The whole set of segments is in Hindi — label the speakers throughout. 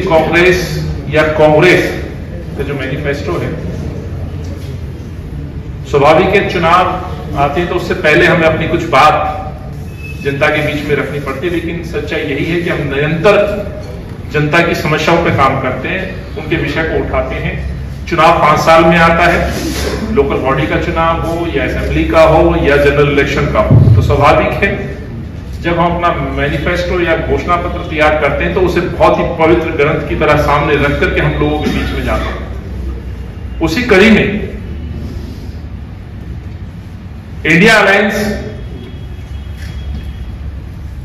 Speaker 1: कांग्रेस या कांग्रेस का जो मैनिफेस्टो है, स्वाभाविक है चुनाव आते हैं तो उससे पहले हमें अपनी कुछ बात जनता के बीच में रखनी पड़ती है, लेकिन सच्चाई यही है कि हम निरंतर जनता की समस्याओं पर काम करते हैं, उनके विषय को उठाते हैं। चुनाव 5 साल में आता है, लोकल बॉडी का चुनाव हो या असेंबली का हो या जनरल इलेक्शन का हो, तो स्वाभाविक है जब हम अपना मैनिफेस्टो या घोषणा पत्र तैयार करते हैं तो उसे बहुत ही पवित्र ग्रंथ की तरह सामने रख करके हम लोगों के बीच में जाते हैं। उसी कड़ी में इंडिया अलायंस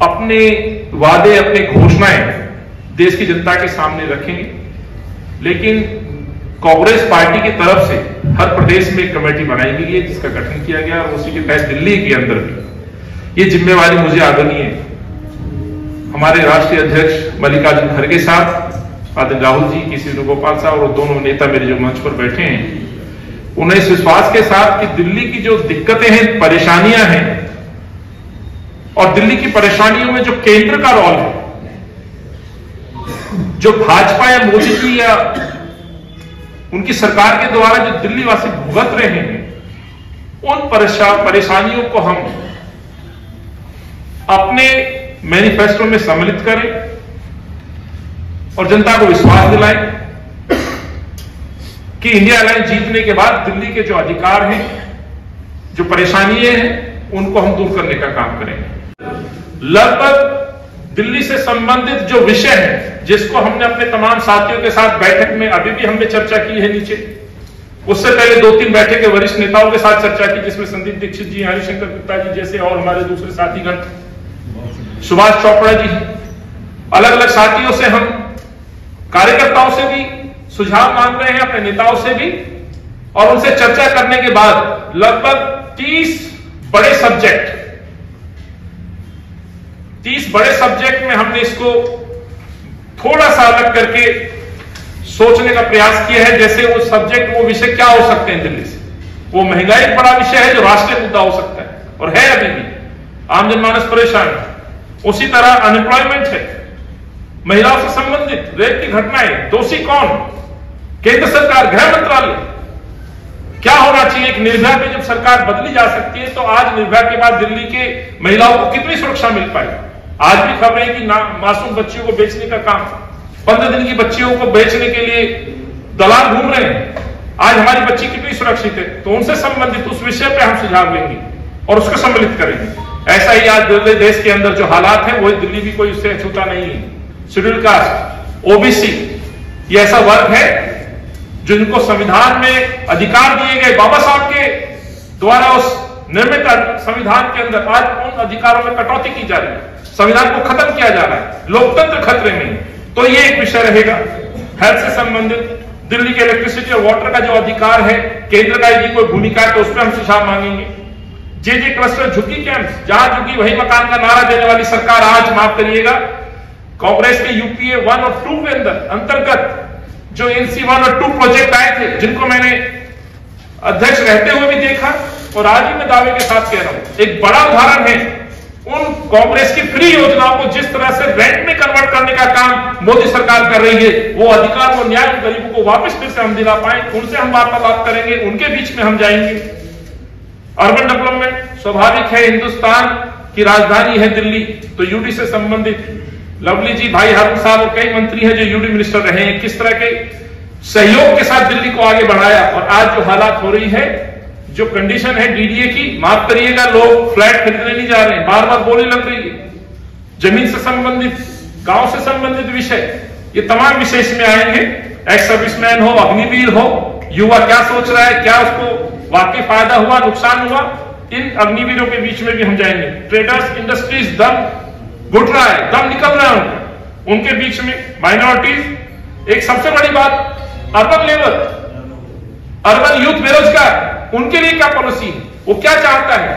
Speaker 1: अपने वादे, अपने घोषणाएं देश की जनता के सामने रखेंगे, लेकिन कांग्रेस पार्टी की तरफ से हर प्रदेश में एक कमेटी बनाई गई है जिसका गठन किया गया और उसी के तहत दिल्ली के अंदर भी ये जिम्मेवारी मुझे आदरणीय हमारे राष्ट्रीय अध्यक्ष मल्लिकार्जुन खड़गे साहब, आदरणीय राहुल जी, के सी वेणुगोपाल साहब और दोनों नेता मेरे जो मंच पर बैठे हैं, उन्हें इस विश्वास के साथ कि दिल्ली की जो दिक्कतें हैं, परेशानियां हैं और दिल्ली की परेशानियों में जो केंद्र का रोल है, जो भाजपा या मोदी जी या उनकी सरकार के द्वारा जो दिल्ली वासी भुगत रहे हैं, उन परेशानियों को हम अपने मैनिफेस्टो में सम्मिलित करें और जनता को विश्वास दिलाएं कि इंडिया अलायंस जीतने के बाद दिल्ली के जो अधिकार हैं, जो परेशानियां हैं, उनको हम दूर करने का काम करेंगे। लगभग दिल्ली से संबंधित जो विषय है, जिसको हमने अपने तमाम साथियों के साथ बैठक में अभी भी हमने चर्चा की है नीचे, उससे पहले 2-3 बैठकें वरिष्ठ नेताओं के साथ चर्चा की, जिसमें संदीप दीक्षित जी, हरिशंकर गुप्ता जी जैसे और हमारे दूसरे साथीगण, सुभाष चोपड़ा जी, अलग अलग साथियों से हम कार्यकर्ताओं से भी सुझाव मांग रहे हैं, अपने नेताओं से भी, और उनसे चर्चा करने के बाद लगभग 30 बड़े सब्जेक्ट में हमने इसको थोड़ा सा अलग करके सोचने का प्रयास किया है। जैसे वो सब्जेक्ट, वो विषय क्या हो सकते हैं दिल्ली से, वो महंगाई एक बड़ा विषय है जो राष्ट्रीय मुद्दा हो सकता है और है, अभी भी आम जनमानस परेशान है। उसी तरह अनएम्प्लॉयमेंट है, महिलाओं से संबंधित रेप की घटनाएं, दोषी कौन, केंद्र सरकार, गृह मंत्रालय, क्या होना चाहिए। एक निर्भया पे जब सरकार बदली जा सकती है तो आज निर्भया के बाद दिल्ली के महिलाओं को कितनी सुरक्षा मिल पाई। आज भी खबर है कि मासूम बच्चियों को बेचने का काम, 15 दिन की बच्चियों को बेचने के लिए दलाल घूम रहे हैं। आज हमारी बच्ची कितनी सुरक्षित है, तो उनसे संबंधित उस विषय पे हम सुझाव लेंगे और उसको सम्मिलित करेंगे। ऐसा ही आज देश के अंदर जो हालात है, वो दिल्ली भी कोई उससे छूटा नहीं है। शेड्यूल कास्ट, ओबीसी, ये ऐसा वर्ग है जिनको संविधान में अधिकार दिए गए बाबा साहब के द्वारा उस निर्मित संविधान के अंदर, आज उन अधिकारों में कटौती की जा रही है, संविधान को खत्म किया जा रहा है, लोकतंत्र खतरे में। तो ये एक विषय रहेगा। हेल्थ से संबंधित दिल्ली के इलेक्ट्रिसिटी और वाटर का जो अधिकार है, केंद्र का यदि कोई भूमिका है तो उस पर हम सुझाव मांगेंगे। जे क्लस्टर, झुग्गी कैंप्स, जहां झुग्गी वही मकान का नारा देने वाली सरकार आज, माफ करिएगा, कांग्रेस के यूपीए 1 और 2 के अंतर्गत जो NC 1 और 2 प्रोजेक्ट आए थे, जिनको मैंने अध्यक्ष रहते हुए भी देखा और आज भी मैं दावे के साथ कह रहा हूं, एक बड़ा उदाहरण है उन कांग्रेस की फ्री योजनाओं को जिस तरह से रेंट में कन्वर्ट करने का काम मोदी सरकार कर रही है। वो अधिकार, वो न्याय गरीबों को वापस फिर से हम दिला पाए, उनसे हम वार्तालाप करेंगे, उनके बीच में हम जाएंगे। अर्बन डेवलपमेंट, स्वाभाविक है हिंदुस्तान की राजधानी है दिल्ली, तो यूडी से संबंधित लवली जी, भाई हारून साहब और कई मंत्री हैं जो यूडी मिनिस्टर रहे हैं, किस तरह के सहयोग के साथ दिल्ली को आगे बढ़ाया। और आज जो हालात हो रही है, जो कंडीशन है डीडीए की, माफ करिएगा, लोग फ्लैट खरीदने नहीं जा रहे हैं, बार बार बोली लग रही है। जमीन से संबंधित, गांव से संबंधित विषय, ये तमाम विषय इसमें आएंगे। एक्स सर्विसमैन हो, अग्निवीर हो, युवा क्या सोच रहा है, क्या उसको वाकई फायदा हुआ, नुकसान हुआ, इन अग्निवीरों के बीच में भी हम जाएंगे। ट्रेडर्स, इंडस्ट्रीज, दम घुट रहा है, दम निकल रहा है उनके बीच में। माइनॉरिटीज, एक सबसे बड़ी बात, अर्बन लेवल, अर्बन यूथ बेरोजगार, उनके लिए क्या पॉलिसी है, वो क्या चाहता है,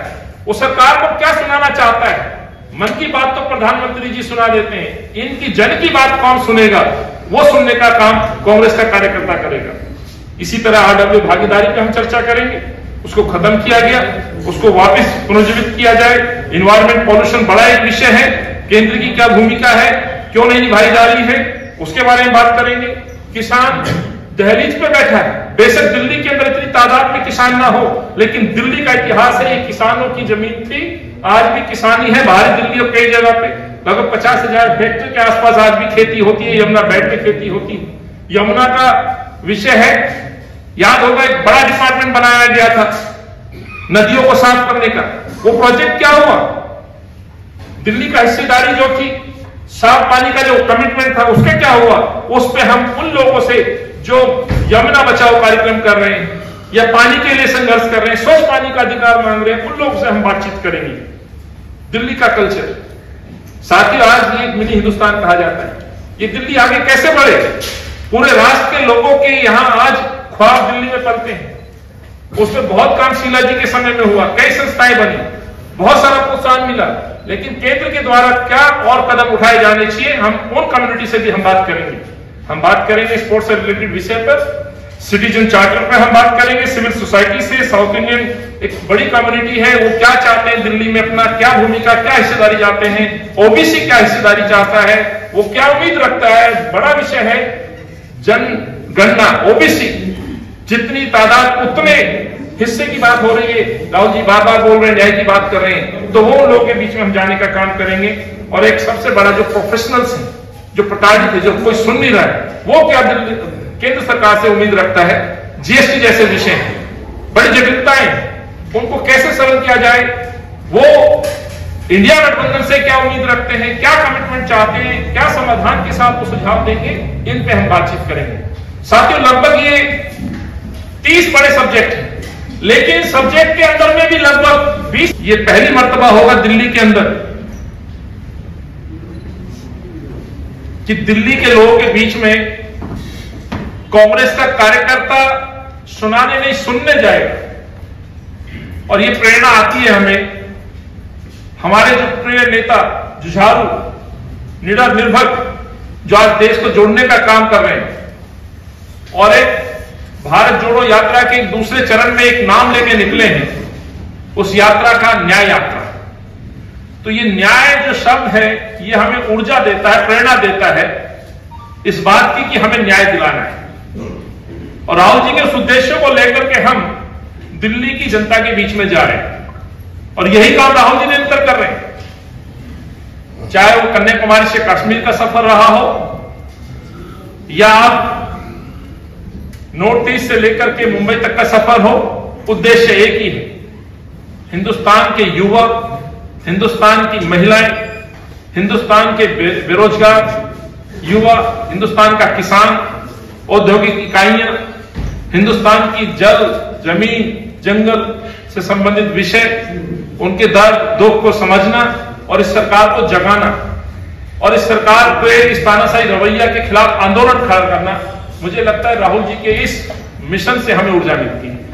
Speaker 1: वो सरकार को क्या सुनाना चाहता है। मन की बात तो प्रधानमंत्री जी सुना देते हैं, इनकी जन की बात कौन सुनेगा, वो सुनने का काम कांग्रेस का कार्यकर्ता करेगा। इसी तरह आरडब्ल्यू भागीदारी पे हम चर्चा करेंगे, उसको खत्म किया गया, उसको वापस पुनर्जीवित किया जाए। इन्वायरमेंट पॉल्यूशन बड़ा एक विषय है, केंद्र की क्या भूमिका है, क्यों नहीं निभाई जा रही है, उसके बारे में बात करेंगे। किसान दहलीज पे बैठा है, बेशक दिल्ली के अंदर इतनी तादाद में किसान ना हो, लेकिन दिल्ली का इतिहास है, ये किसानों की जमीन थी, आज भी किसानी है। बाहरी दिल्ली और कई जगह पे लगभग 50,000 हेक्टेयर के आसपास आज भी खेती होती है, यमुना बेल्ट में खेती होती है। यमुना का विषय है, याद होगा एक बड़ा डिपार्टमेंट बनाया गया था नदियों को साफ करने का, वो प्रोजेक्ट क्या हुआ? दिल्ली का हिस्सेदारी जो थी, साफ पानी का जो कमिटमेंट था, उसके क्या हुआ? उस पे हम उन लोगों से जो यमुना बचाओ कार्यक्रम कर रहे हैं या पानी के लिए संघर्ष कर रहे हैं, स्वच्छ पानी का अधिकार मांग रहे हैं, उन लोगों से हम बातचीत करेंगे। दिल्ली का कल्चर, साथियों आज ये मिनी हिंदुस्तान कहा जाता है, ये दिल्ली आगे कैसे बढ़े? पूरे राष्ट्र के लोगों के यहाँ आज ख्वाब दिल्ली में पलते हैं। उसमें बहुत काम शीला जी के समय में हुआ, कई संस्थाएं बनी, बहुत सारा प्रोत्साहन मिला, लेकिन केंद्र के द्वारा क्या और कदम उठाए जाने चाहिए, हम उन कम्युनिटी से भी हम बात करेंगे। हम बात करेंगे स्पोर्ट्स से रिलेटेड विषय पर, सिटीजन चार्टर पर हम बात करेंगे, सिविल सोसाइटी से, साउथ इंडियन एक बड़ी कम्युनिटी है, वो क्या चाहते हैं दिल्ली में, अपना क्या भूमिका, क्या हिस्सेदारी चाहते हैं, ओबीसी क्या हिस्सेदारी चाहता है, वो क्या उम्मीद रखता है। बड़ा विषय है जनगणना, ओबीसी जितनी तादाद उतने हिस्से की बात हो रही है, राहुल जी बार बार बोल रहे हैं, न्याय की बात कर रहे हैं, तो वो लोगों के बीच में हम जाने का काम करेंगे। और एक सबसे बड़ा जो प्रोफेशनल्स हैं, जो प्रताड़ित है, जो कोई सुन नहीं रहा है, वो क्या केंद्र सरकार से उम्मीद रखता है। जीएसटी जैसे विषय हैं, बड़ी जटिलताएं, उनको कैसे सरल किया जाए, वो इंडिया गठबंधन से क्या उम्मीद रखते हैं, क्या कमिटमेंट चाहते हैं, क्या समाधान के साथ वो सुझाव देंगे, इन पे हम बातचीत करेंगे। साथियों लगभग ये 30 बड़े सब्जेक्ट हैं, लेकिन सब्जेक्ट के अंदर में भी लगभग 20, ये पहली मर्तबा होगा दिल्ली के अंदर कि दिल्ली के लोगों के बीच में कांग्रेस का कार्यकर्ता सुनाने नहीं सुनने जाएगा। और ये प्रेरणा आती है हमें, हमारे जो प्रिय नेता जुझारू, निडर, निर्भक, जो आज देश को जोड़ने का काम कर रहे हैं और एक भारत जोड़ो यात्रा के एक दूसरे चरण में एक नाम लेके निकले हैं, उस यात्रा का न्याय यात्रा। तो ये न्याय जो शब्द है, ये हमें ऊर्जा देता है, प्रेरणा देता है इस बात की कि हमें न्याय दिलाना है। और राहुल जी के उस उद्देश्यों को लेकर के हम दिल्ली की जनता के बीच में जा रहे हैं, और यही काम राहुल जी निरंतर कर रहे हैं। चाहे वो कन्याकुमारी से कश्मीर का सफर रहा हो, या आप नॉर्थ ईस्ट से लेकर के मुंबई तक का सफर हो, उद्देश्य एक ही है। हिंदुस्तान के युवक, हिंदुस्तान की महिलाएं, हिंदुस्तान के बेरोजगार युवा, हिंदुस्तान का किसान, औद्योगिक इकाइयां, हिंदुस्तान की जल, जमीन, जंगल से संबंधित विषय, उनके दर्द दुख को समझना और इस सरकार को जगाना, और इस सरकार को इस तानाशाही रवैया के खिलाफ आंदोलन खड़ा करना। मुझे लगता है राहुल जी के इस मिशन से हमें ऊर्जा मिलती है।